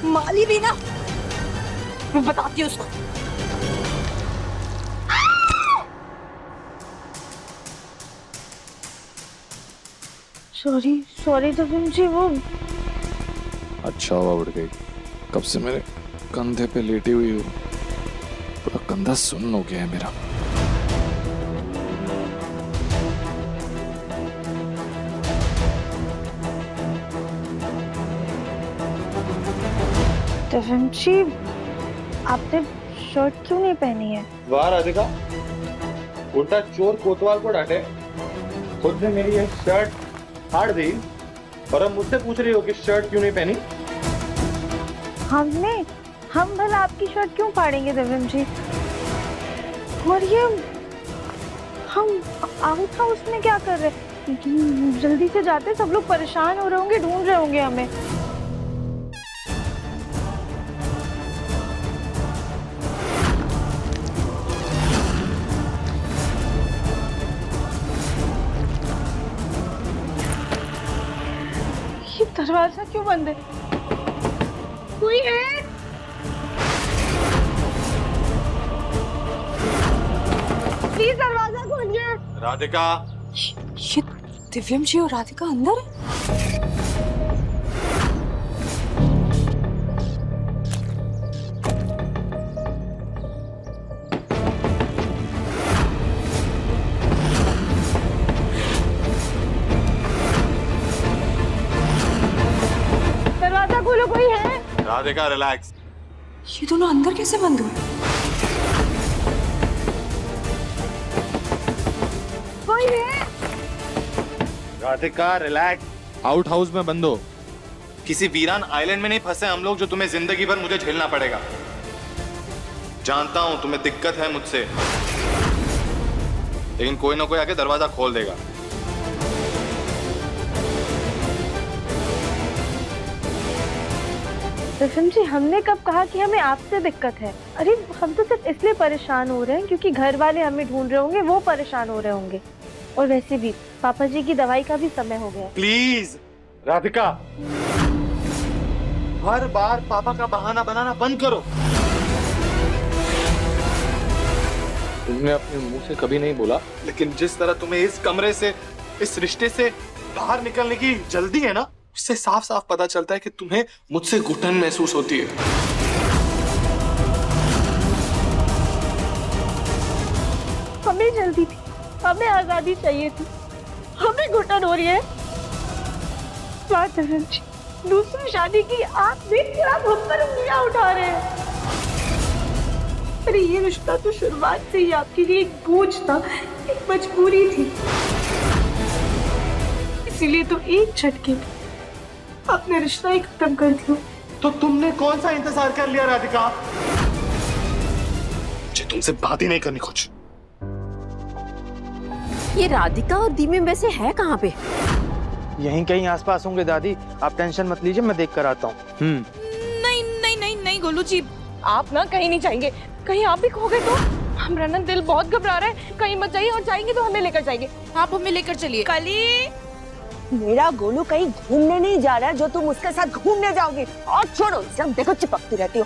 माली भी ना, मैं बताती हूँ उसको। सॉरी सॉरी दिव्यम जी, वो अच्छा हुआ उड़ गई। कब से मेरे कंधे पे लेटी हुई हो, पूरा कंधा सुन्न हो गया है मेरा। दिव्यम जी, आपने शर्ट क्यों नहीं पहनी है? वाह राधिका, उल्टा चोर कोतवाल को डांटे। खुद ने मेरी ये शर्ट फाड़ दी और अब मुझसे पूछ रही हो कि शर्ट क्यों नहीं पहनी। हम भला आपकी शर्ट क्यों फाड़ेंगे दिव्यम जी? और ये हम आउट हाउस में क्या कर रहे हैं? जल्दी से जाते, सब लोग परेशान हो रहे होंगे, ढूंढ रहे होंगे हमें। ये दरवाजा क्यों बंद है? कोई है? प्लीज दरवाजा खोलिए। राधिका, ये दिव्यम जी और राधिका अंदर है? दरवाजा खोलो, कोई है? राधिका रिलैक्स। ये दोनों अंदर कैसे बंद हुए? कोई है? राधिका रिलैक्स। आउट हाउस में बंद हो। किसी वीरान आइलैंड में नहीं फंसे हम लोग जो तुम्हें जिंदगी भर मुझे झेलना पड़ेगा। जानता हूं तुम्हें दिक्कत है मुझसे, लेकिन कोई ना कोई आके दरवाजा खोल देगा। दिव्यम जी, हमने कब कहा कि हमें आपसे दिक्कत है? अरे हम तो सिर्फ इसलिए परेशान हो रहे हैं क्योंकि घर वाले हमें ढूंढ रहे होंगे, वो परेशान हो रहे होंगे। और वैसे भी पापा जी की दवाई का भी समय हो गया। प्लीज राधिका, हर बार पापा का बहाना बनाना बंद करो। तुमने अपने मुंह से कभी नहीं बोला, लेकिन जिस तरह तुम्हें इस कमरे से, इस रिश्ते से बाहर निकलने की जल्दी है ना, उससे साफ साफ पता चलता है कि तुम्हें मुझसे घुटन महसूस होती है। हमें जल्दी थी, हमें आजादी चाहिए थी, हमें घुटन हो रही है। बात दिव्यम जी, दूसरी शादी की आप भी खिलाफ हम पर उंगलियां उठा रहे हैं। अरे ये रिश्ता तो शुरुआत से ही आपके लिए एक बोझ था, एक मजबूरी थी। इसीलिए तो एक झटके में आपने रिश्ता ही खत्म कर दिया। तो तुमने कौन सा इंतजार कर लिया राधिका? मुझे तुमसे बात ही नहीं करनी कुछ। ये राधिका और दिव्यम वैसे है कहाँ पे? यहीं कहीं आसपास होंगे दादी, आप टेंशन मत लीजिए, मैं देख कर आता हूँ। नहीं नहीं नहीं नहीं गोलू जी, आप ना कहीं नहीं जाएंगे। कहीं आप भी खो गए तो हमारा ना दिल बहुत घबरा रहा है। कहीं मत जाइए, और जाएंगे तो हमें लेकर जाएंगे। आप हमें लेकर चलिए। कली, मेरा गोलू कहीं घूमने नहीं जा रहा है जो तुम उसके साथ घूमने जाओगी। और छोड़ो, जब देखो चिपकती रहती हो।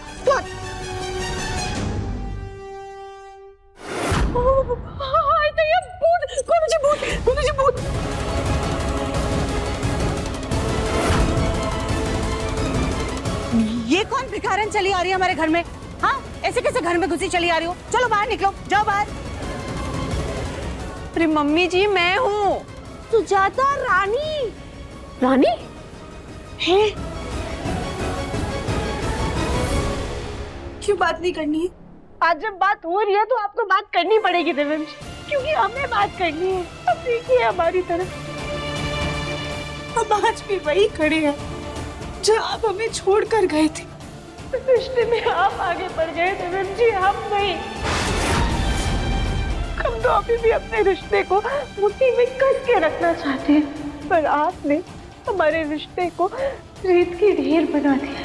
गोलू जी भूत, गोलू जी भूत। ये कौन भिखारन चली आ रही है हमारे घर में? हाँ, ऐसे कैसे घर में घुसी चली आ रही हो? चलो बाहर निकलो, जाओ बाहर। अरे मम्मी जी, मैं हूँ सुजाता रानी। रानी है? क्यों बात नहीं करनी है? आज जब बात हो रही है तो आपको बात करनी पड़ेगी दिव्यम जी, क्योंकि हमें बात करनी है। अब देखिए हमारी तरफ, अब आज भी वही खड़े हैं जो आप हमें छोड़कर गए थे। रिश्ते में आप आगे बढ़ गए दिव्यम जी, हम नहीं। हम तो अभी भी अपने रिश्ते को मुट्ठी में कस के रखना चाहते हैं, पर आपने हमारे रिश्ते को रेत की ढेर बना दिया,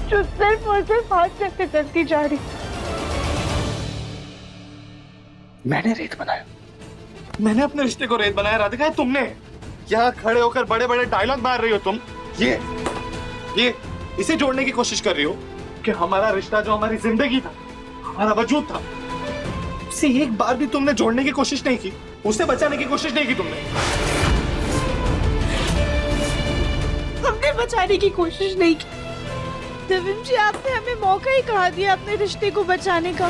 जो सिर्फ और सिर्फ हाथ से फिसलती जा रही। मैंने रेत बनाया? मैंने अपने रिश्ते को रेत बनाया राधिका? तुमने यहाँ खड़े होकर बड़े बड़े डायलॉग मार रही हो तुम। ये ये इसे जोड़ने की कोशिश कर रही हो कि हमारा रिश्ता जो हमारी जिंदगी था, हमारा वजूद था, उसे एक बार भी तुमने जोड़ने की कोशिश नहीं की, उसे बचाने की कोशिश नहीं की तुमने। हमने बचाने की कोशिश नहीं की दिव्यम जी, आपने हमें मौका ही कहा दिया अपने रिश्ते को बचाने का।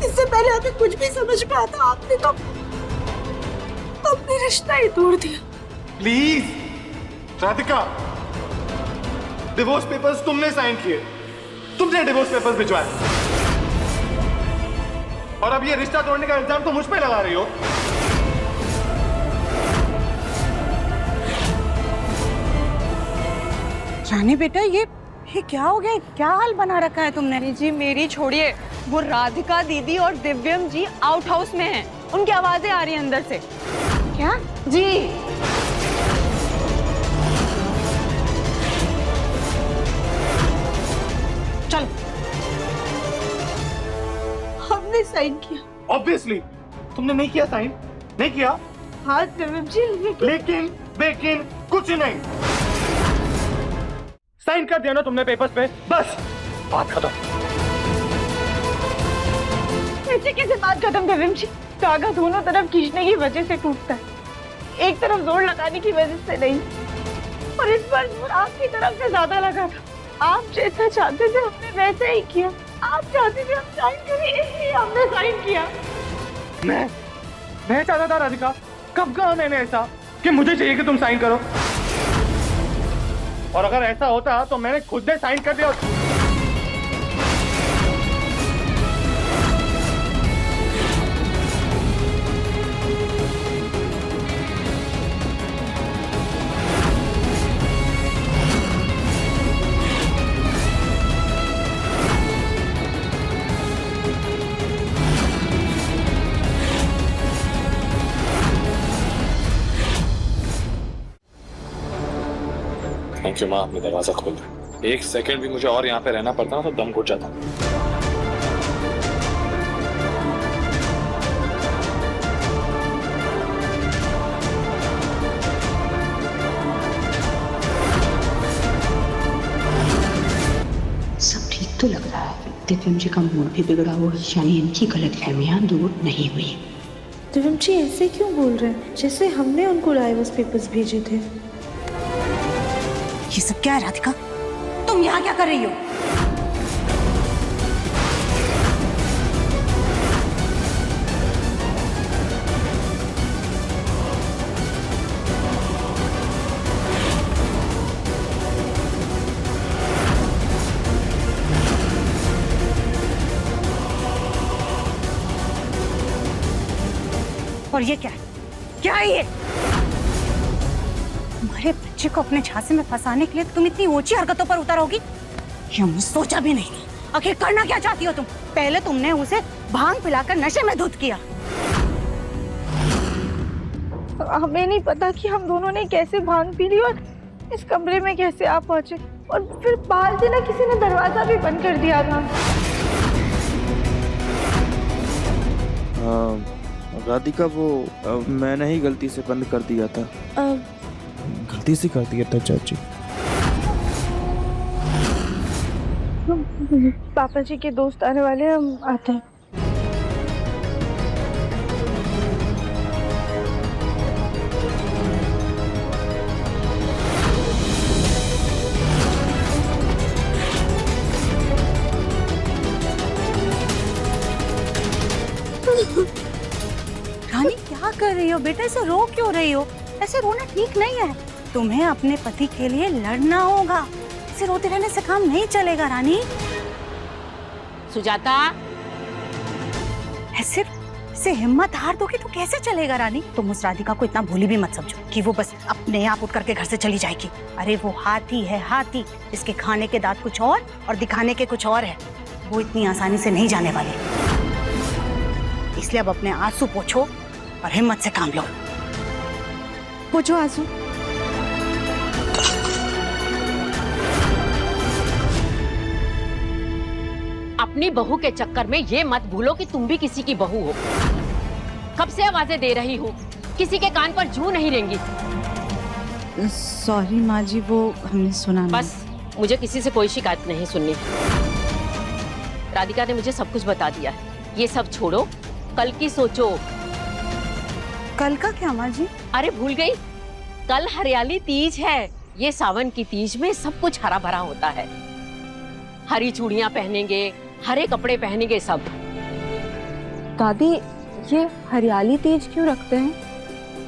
इससे पहले हमें कुछ भी समझ में आता, आपने तो अपने रिश्ता ही तोड़ दिया। प्लीज राधिका, डिवोर्स पेपर्स तुमने साइन किए, तुमने डिवोर्स पेपर्स भिजवाए, और अब ये रिश्ता तोड़ने का इल्जाम तो मुझ पे लगा रही हो। रानी बेटा, ये क्या हो गया? क्या हाल बना रखा है तुमने? जी मेरी छोड़िए, वो राधिका दीदी और दिव्यम जी आउट हाउस में हैं। उनकी आवाजें आ रही हैं अंदर से। क्या? जी चलो। हमने साइन किया। ऑब्वियसली तुमने नहीं किया साइन, नहीं किया। हाँ दिव्यम जी, लेकिन कुछ नहीं। साइन कर दिया ना तुमने पेपर्स पे, बस बात खत्म। ऐसे कैसे बात खत्म दिव्यम जी? धागा दोनों तरफ खींचने की वजह से टूटता है, एक तरफ जोर लगाने की वजह से नहीं। और इस बार जोर आपकी तरफ से ज्यादा लगा था। आप जैसा चाहते थे हमने वैसा ही किया। आप चाहते थे हम साइन करें, इसलिए हमने साइन किया। मैं चाहता था राधिका, कब कहा मैंने ऐसा कि मुझे चाहिए कि तुम साइन करो? और अगर ऐसा होता तो मैंने खुद ने साइन कर दिया। थैंक यू माँ, आपने दरवाजा खोल दिया। एक सेकंड भी मुझे और यहाँ पे रहना पड़ता ना तो दम घुट जाता। सब ठीक तो लग रहा है। दिव्यम जी का मूड भी बिगड़ा हुआ है, यानी इनकी गलतफहमियां दूर नहीं हुई। दिव्यम जी ऐसे क्यों बोल रहे हैं, जैसे हमने उनको डाइवोर्स पेपर्स भेजे थे? ये सब क्या है राधिका? तुम यहाँ क्या कर रही हो? और ये क्या है? क्या है ये? तुम्हारे बच्चे को अपने झांसे में फंसाने के लिए तुम इतनी ऊंची हरकतों पर उतरोगी, ये हमने सोचा भी नहीं। आखिर करना क्या चाहती हो तुम? पहले तुमने उसे भांग पिलाकर नशे में धुत किया। हमें नहीं पता कि हम दोनों ने कैसे भांग पी ली और इस कमरे में कैसे आ पहुंचे, और फिर बाहर से ना किसी ने दरवाजा भी बंद कर दिया था। राधिका, वो मैंने ही गलती से बंद कर दिया था। गलती से कर दिया था चाची। पापा जी के दोस्त आने वाले हैं, हम आते हैं। रानी क्या कर रही हो बेटा? ऐसे रो क्यों रही हो? ऐसे रोना ठीक नहीं है। तुम्हें अपने पति के लिए लड़ना होगा। ऐसे रोते रहने से काम नहीं चलेगा रानी। सुजाता, ऐसे हिम्मत हार दोगी तो कैसे चलेगा रानी? तुम उस राधिका को इतना भोली भी मत समझो कि वो बस अपने आप उठ करके घर से चली जाएगी। अरे वो हाथी है, हाथी, जिसके खाने के दांत कुछ और दिखाने के कुछ और है। वो इतनी आसानी से नहीं जाने वाली। इसलिए अब अपने आंसू पोंछो और हिम्मत से काम लो। पोंछो आंसू। अपनी बहू के चक्कर में ये मत भूलो कि तुम भी किसी की बहू हो। कब से आवाजें दे रही हो, किसी के कान पर जू नहीं रेंगी। सॉरी माँ जी, वो हमने सुना नहीं। बस, मुझे किसी से कोई शिकायत नहीं सुननी। राधिका ने मुझे सब कुछ बता दिया है। ये सब छोड़ो, कल की सोचो। कल का क्या माँ जी? अरे भूल गई, कल हरियाली तीज है। ये सावन की तीज में सब कुछ हरा भरा होता है। हरी चूड़ियां पहनेंगे, हरे कपड़े पहनेंगे सब। दादी, ये हरियाली तीज क्यों रखते हैं?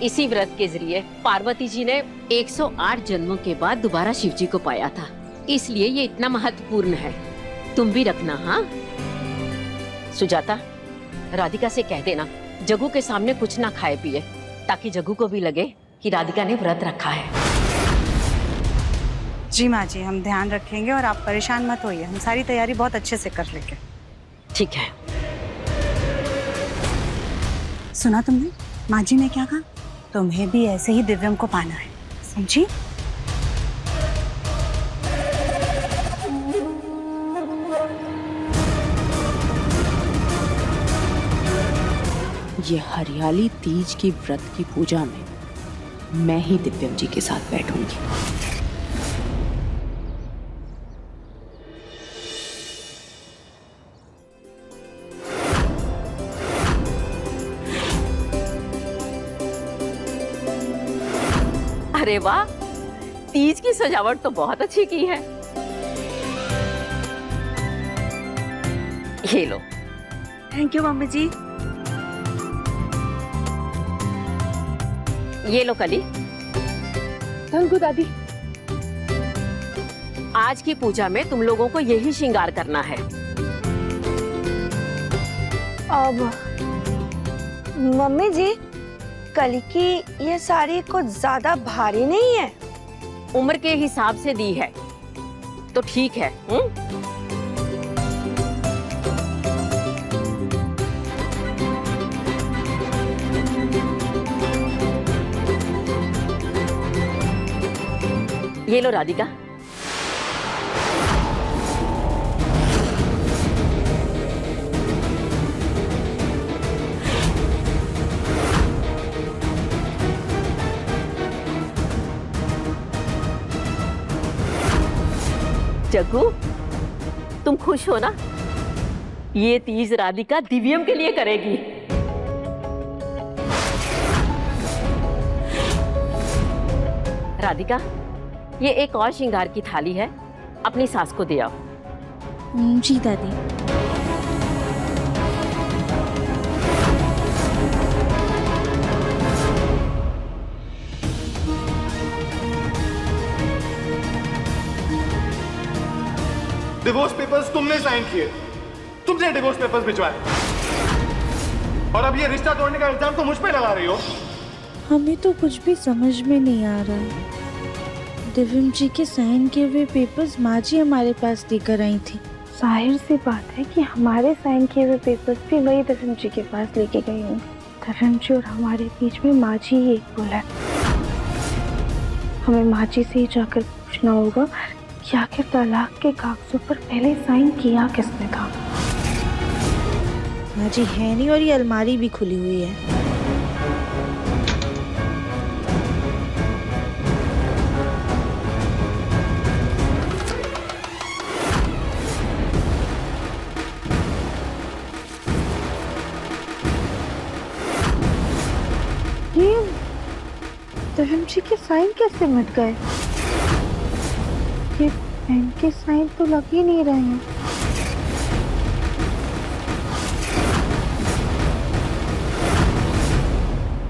इसी व्रत के जरिए पार्वती जी ने 108 जन्मों के बाद दोबारा शिव जी को पाया था, इसलिए ये इतना महत्वपूर्ण है। तुम भी रखना। हाँ सुजाता, राधिका से कह देना जग्गू के सामने कुछ ना खाए पिए, ताकि जग्गू को भी लगे कि राधिका ने व्रत रखा है। जी माँ जी, हम ध्यान रखेंगे और आप परेशान मत होइए, हम सारी तैयारी बहुत अच्छे से कर लेंगे। ठीक है। सुना तुमने माँ जी ने क्या कहा? तुम्हें भी ऐसे ही दिव्यम को पाना है, समझी? ये हरियाली तीज की व्रत की पूजा में मैं ही दिव्यम जी के साथ बैठूंगी। अरे वाह, तीज की सजावट तो बहुत अच्छी की है। ये लो। थैंक यू मम्मी जी। ये लो कली। थैंक यू दादी। आज की पूजा में तुम लोगों को यही श्रृंगार करना है। अब मम्मी जी, कल की ये साड़ी कुछ ज्यादा भारी नहीं है? उम्र के हिसाब से दी है तो ठीक है। ये लो राधिका। जग्गू, तुम खुश हो ना? ये तीज राधिका दिव्यम के लिए करेगी। राधिका, ये एक और श्रृंगार की थाली है, अपनी सास को दे आओ। जी दादी। डिवोर्स पेपर्स तुमने साइन किए, तुमने डिवोर्स पेपर्स भिजवाए, और अब ये रिश्ता तोड़ने का इल्जाम तो मुझ पे लगा रही हो। हमें तो कुछ भी समझ में नहीं आ रहा है। दिव्यम जी के साइन किए हुए पेपर्स माँ जी हमारे पास देकर आई थी। जाहिर सी बात है कि हमारे साइन किए हुए पेपर्स भी वही दिव्यम जी के पास लेके गई होंगी। दिव्यम जी और हमारे बीच में माँ जी ही एक बोला है। हमें माँ जी से ही जाकर पूछना होगा कि आखिर तलाक के कागजों पर पहले साइन किया किसने था। माँ जी है नहीं और ये अलमारी भी खुली हुई है। दिव्यम जी के साइन कैसे मिट गए? ये पेन के साइन तो लग ही नहीं रहे हैं।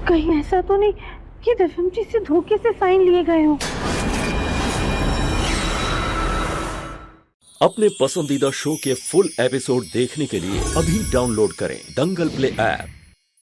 कहीं ऐसा तो नहीं कि दिव्यम जी से धोखे से साइन लिए गए हों? अपने पसंदीदा शो के फुल एपिसोड देखने के लिए अभी डाउनलोड करें दंगल प्ले ऐप।